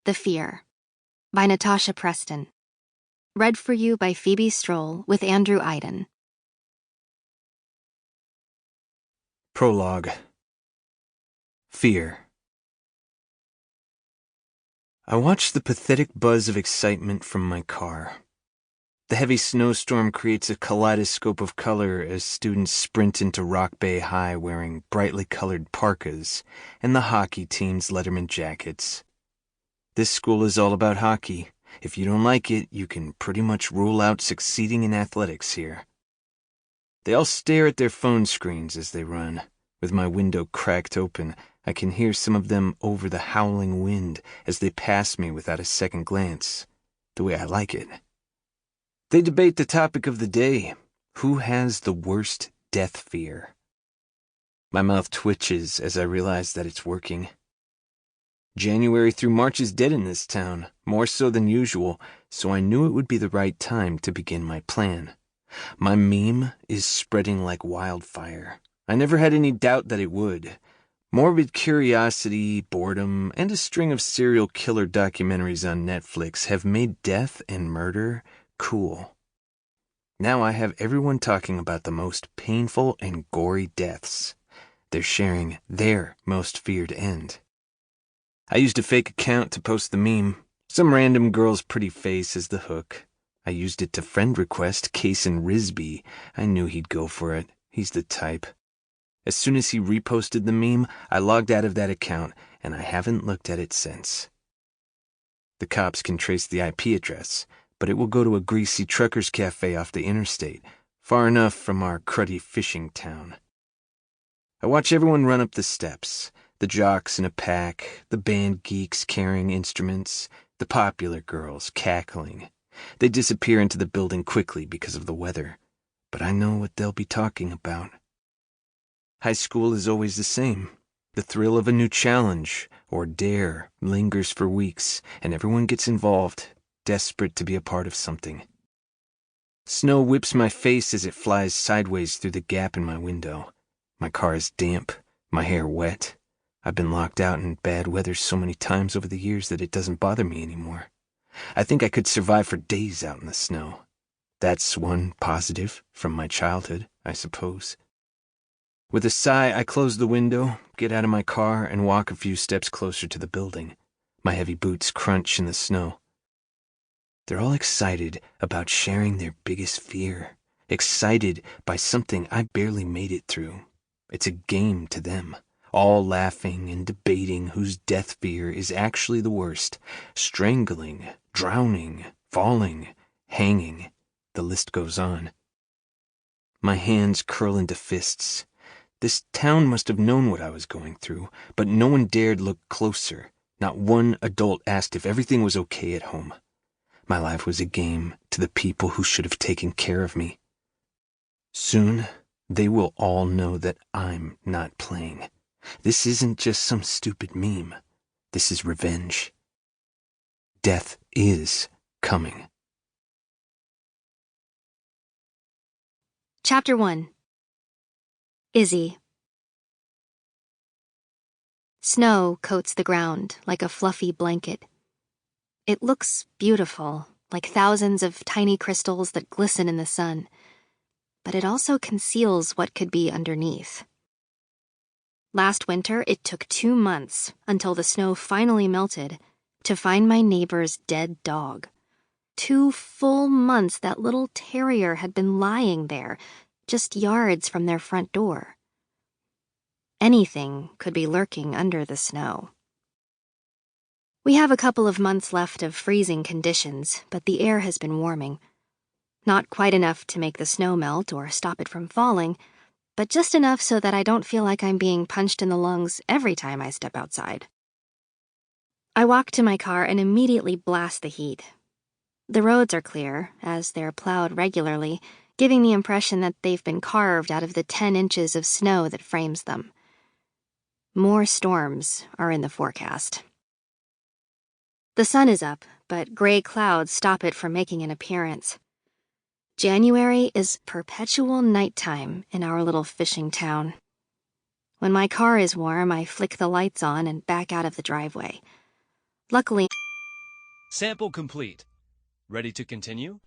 The Fear by Natasha Preston. Read for you by Phoebe Strole with Andrew Eiden. Prologue. Fear. I watched the pathetic buzz of excitement from my car. The heavy snowstorm creates a kaleidoscope of color as students sprint into Rock Bay High wearing brightly colored parkas and the hockey team's Letterman jackets. This school is all about hockey. If you don't like it, you can pretty much rule out succeeding in athletics here. They all stare at their phone screens as they run. With my window cracked open, I can hear some of them over the howling wind as they pass me without a second glance, the way I like it. They debate the topic of the day: who has the worst death fear? My mouth twitches as I realize that it's working. January through March is dead in this town, more so than usual, so I knew it would be the right time to begin my plan. My meme is spreading like wildfire. I never had any doubt that it would. Morbid curiosity, boredom, and a string of serial killer documentaries on Netflix have made death and murder cool. Now I have everyone talking about the most painful and gory deaths. They're sharing their most feared end. I used a fake account to post the meme. Some random girl's pretty face as the hook. I used it to friend request Kason Risby. I knew he'd go for it. He's the type. As soon as he reposted the meme, I logged out of that account, and I haven't looked at it since. The cops can trace the IP address, but it will go to a greasy trucker's cafe off the interstate, far enough from our cruddy fishing town. I watch everyone run up the steps. The jocks in a pack, the band geeks carrying instruments, the popular girls cackling. They disappear into the building quickly because of the weather, but I know what they'll be talking about. High school is always the same. The thrill of a new challenge or dare lingers for weeks, and everyone gets involved, desperate to be a part of something. Snow whips my face as it flies sideways through the gap in my window. My car is damp, my hair wet. I've been locked out in bad weather so many times over the years that it doesn't bother me anymore. I think I could survive for days out in the snow. That's one positive from my childhood, I suppose. With a sigh, I close the window, get out of my car, and walk a few steps closer to the building. My heavy boots crunch in the snow. They're all excited about sharing their biggest fear, excited by something I barely made it through. It's a game to them. All laughing and debating whose death fear is actually the worst. Strangling, drowning, falling, hanging. The list goes on. My hands curl into fists. This town must have known what I was going through, but no one dared look closer. Not one adult asked if everything was okay at home. My life was a game to the people who should have taken care of me. Soon, they will all know that I'm not playing. This isn't just some stupid meme. This is revenge. Death is coming. Chapter 1. Izzy. Snow coats the ground like a fluffy blanket. It looks beautiful, like thousands of tiny crystals that glisten in the sun, but it also conceals what could be underneath. Last winter, it took 2 months until the snow finally melted to find my neighbor's dead dog. 2 full months that little terrier had been lying there, just yards from their front door. Anything could be lurking under the snow. We have a couple of months left of freezing conditions, but the air has been warming. Not quite enough to make the snow melt or stop it from falling, but just enough so that I don't feel like I'm being punched in the lungs every time I step outside. I walk to my car and immediately blast the heat. The roads are clear, as they're plowed regularly, giving the impression that they've been carved out of the 10 inches of snow that frames them. More storms are in the forecast. The sun is up, but gray clouds stop it from making an appearance. January is perpetual nighttime in our little fishing town. When my car is warm, I flick the lights on and back out of the driveway. Luckily, Sample complete. Ready to continue?